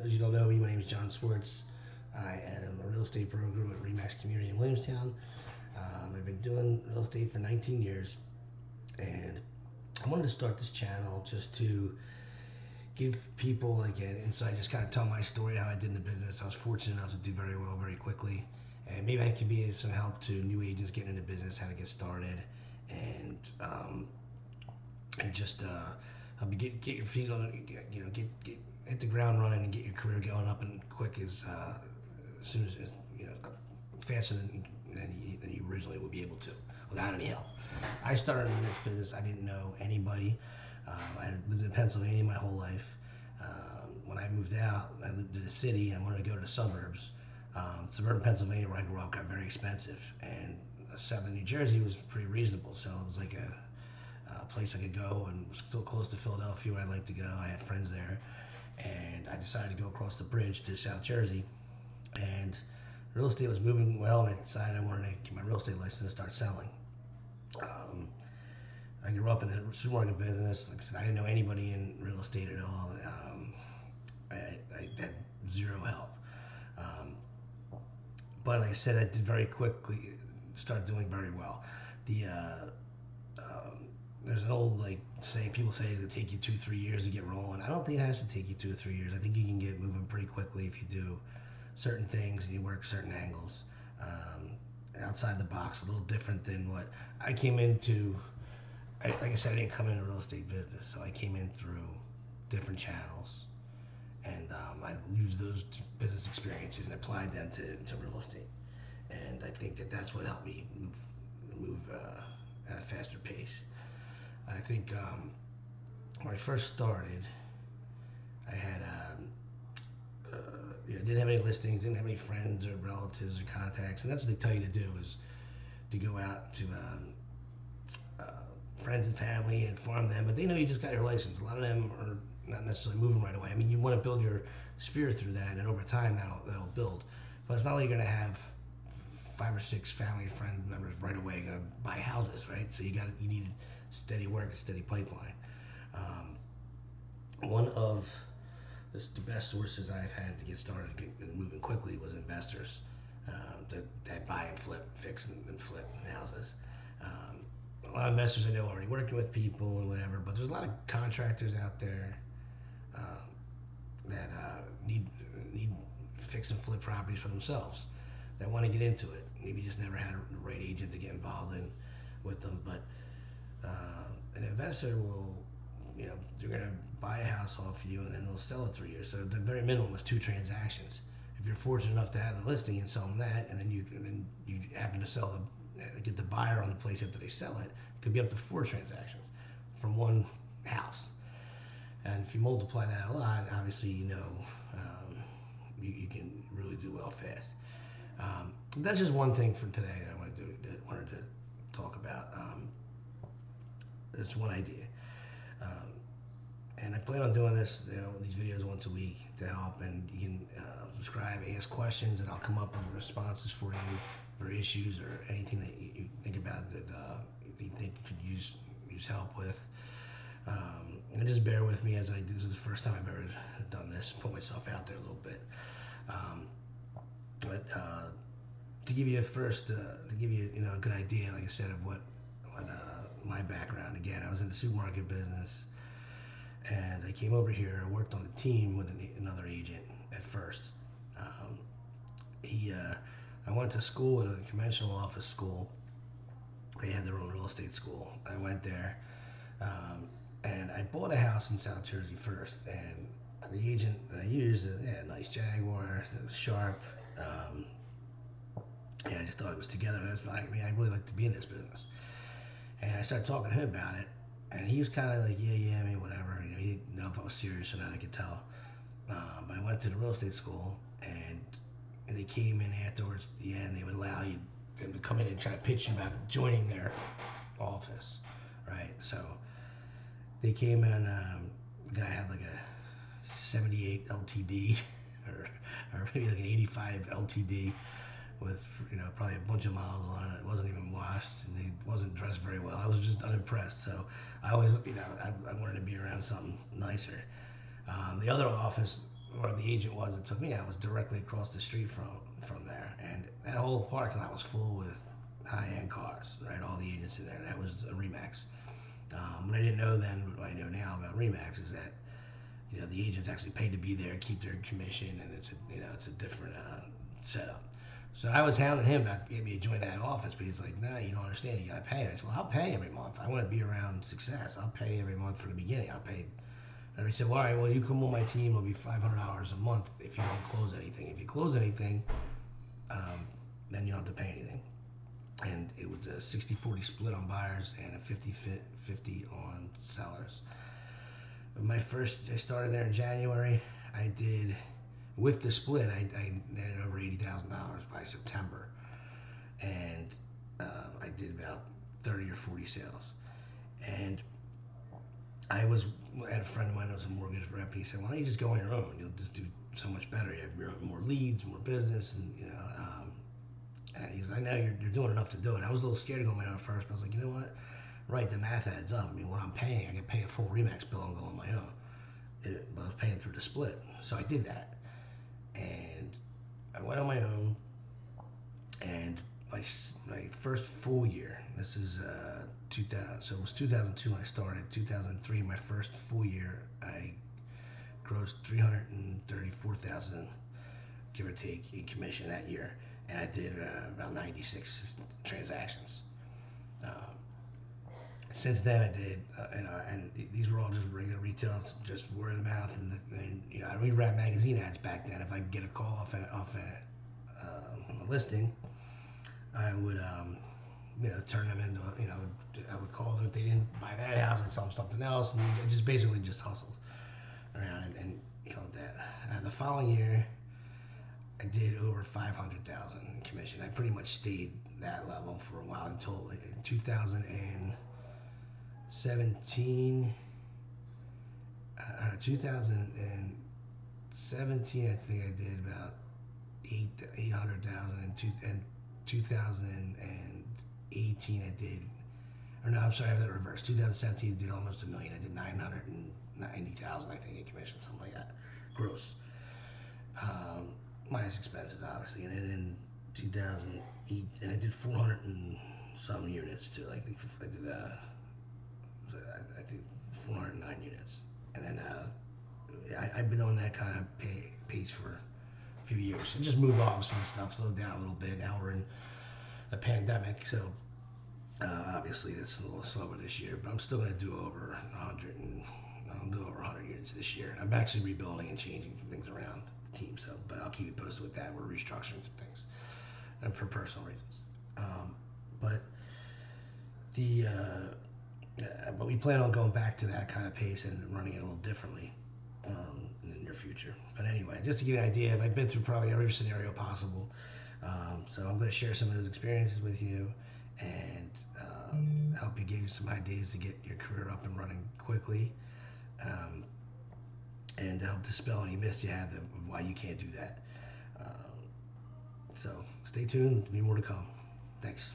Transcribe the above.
As you don't know me, my name is John Swartz. I am a real estate broker with Remax Community in Williamstown. I've been doing real estate for 19 years, and I wanted to start this channel just to give people like an insight, just kind of tell my story, how I did in the business. I was fortunate enough to do very well very quickly, and maybe I can be of some help to new agents getting into business, how to get started, and just help you get your feet on, get hit the ground running and get your career going up and quick as soon as faster than you originally would be able to without any help. I started in this business. I didn't know anybody. I lived in Pennsylvania my whole life. When I moved out, I lived in a city. I wanted to go to the suburbs. Suburban Pennsylvania, where I grew up, got very expensive, and southern New Jersey was pretty reasonable. So it was like a place I could go, and was still close to Philadelphia, where I'd like to go. I had friends there, and I decided to go across the bridge to South Jersey. And real estate was moving well, and I decided I wanted to get my real estate license and start selling. Um, I grew up in the supermarket business. Like I said, I didn't know anybody in real estate at all. I had zero help. Um, but like I said, I did very quickly start doing very well. The There's an old like saying, people say it's gonna take you 2 3 years to get rolling. I don't think it has to take you 2 or 3 years. I think you can get moving pretty quickly if you do certain things and you work certain angles, outside the box, a little different than what I came into. Like I said, I didn't come into real estate business, so I came in through different channels, and I used those business experiences and applied them to real estate. And I think that's what helped me move at a faster pace. I think when I first started, I had didn't have any listings, didn't have any friends or relatives or contacts, and that's what they tell you to do, is to go out to friends and family, inform them, but they know you just got your license. A lot of them are not necessarily moving right away. I mean, you want to build your sphere through that, and over time that'll build. But it's not like you're going to have 5 or 6 family and friend members right away going to buy houses, right? So you need steady work, a steady pipeline. One of the best sources I've had to get started and moving quickly was investors, that buy and flip, fix and flip houses. A lot of investors I know already working with people and whatever, but there's a lot of contractors out there that need fix and flip properties for themselves, that want to get into it. Maybe just never had the right agent to get involved in with them. But an investor will, they're going to buy a house off you and then they'll sell it 3 years. So the very minimum is 2 transactions. If you're fortunate enough to have the listing and sell them that, and then you happen to get the buyer on the place after they sell it, it could be up to 4 transactions from one house. And if you multiply that a lot, obviously you can really do well fast. That's just one thing for today that I wanted to talk about. It's one idea, and I plan on doing this, these videos once a week to help. And you can subscribe, ask questions, and I'll come up with responses for you for issues or anything that you think about that you think you could use help with. And just bear with me as this is the first time I've ever done this, put myself out there a little bit. But to give you a good idea, like I said, of what my background. Again, I was in the supermarket business, and I came over here. I worked on a team with another agent at first. I went to school at a conventional office school. They had their own real estate school. I went there, and I bought a house in South Jersey first. And the agent that I used, had a nice Jaguar, it was sharp. I just thought it was together. I really like to be in this business. And I started talking to him about it, and he was kind of like, yeah, I mean, whatever. He didn't know if I was serious or not. I could tell. But I went to the real estate school, and they came in afterwards. At the end, they would allow them to come in and try to pitch you about joining their office, right? So they came in. The guy had like a 78 LTD, or maybe like an 85 LTD. With probably a bunch of miles on it. It wasn't even washed, and he wasn't dressed very well. I was just unimpressed. So I always, I wanted to be around something nicer. The other office where the agent was that took me out was directly across the street from there, and that whole parking lot was full with high-end cars, right? All the agents in there. That was a Remax. What I didn't know then, what I know now about Remax is that the agents actually paid to be there, keep their commission, and it's a different setup. So I was hounding him about getting me to join that office, but he's like, "No, you don't understand. You got to pay." I said, "Well, I'll pay every month. I want to be around success. I'll pay every month from the beginning. I'll pay." And he said, "Well, all right. Well, you come on my team. It'll be $500 a month if you don't close anything. If you close anything, then you don't have to pay anything." And it was a 60-40 split on buyers and a 50-50 on sellers. I started there in January. I did, with the split, I netted over $80,000 by September, and I did about 30 or 40 sales. And I had a friend of mine who was a mortgage rep. And he said, "Why don't you just go on your own? You'll just do so much better. You have more leads, more business, and And he said, I know you're doing enough to do it." I was a little scared to go on my own at first, but I was like, you know what? Right, the math adds up. I mean, what I'm paying, I can pay a full Remax bill and go on my own. But I was paying through the split. So I did that. And I went on my own. And my first full year, this is 2000, so it was 2002 when I started. 2003, my first full year, I grossed 334,000, give or take, in commission that year. And I did about 96 transactions. Um, since then, I did, and these were all just regular retail, just word of mouth, and I reran magazine ads back then. If I could get a call off a listing, I would, turn them into, I would call them if they didn't buy that house and sell them something else, and I just basically just hustled around and that. The following year, I did over 500,000 in commission. I pretty much stayed that level for a while until in 2017. 2017, I think I did about 800,000. And 2018, I did, or no, I'm sorry, I have that reversed. 2017, I did almost a million. I did 990,000, I think, in commission, something like that, gross. Minus expenses, obviously. And then in 2008, and I did 400 and some units too. Like I did, I think 409 units. And then I've been on that kind of pace for a few years. I just moved off some stuff, slowed down a little bit. Now we're in a pandemic, so obviously it's a little slower this year. But I'm still going to do over 100, and I'll do over 100 units this year. I'm actually rebuilding and changing things around team, so but I'll keep you posted with that. We're restructuring some things, and for personal reasons. But the but we plan on going back to that kind of pace and running it a little differently in the near future. But anyway, just to give you an idea, I've been through probably every scenario possible. So I'm going to share some of those experiences with you and help you give you some ideas to get your career up and running quickly. And to help dispel any myths you have of why you can't do that. So stay tuned, there'll be more to come. Thanks.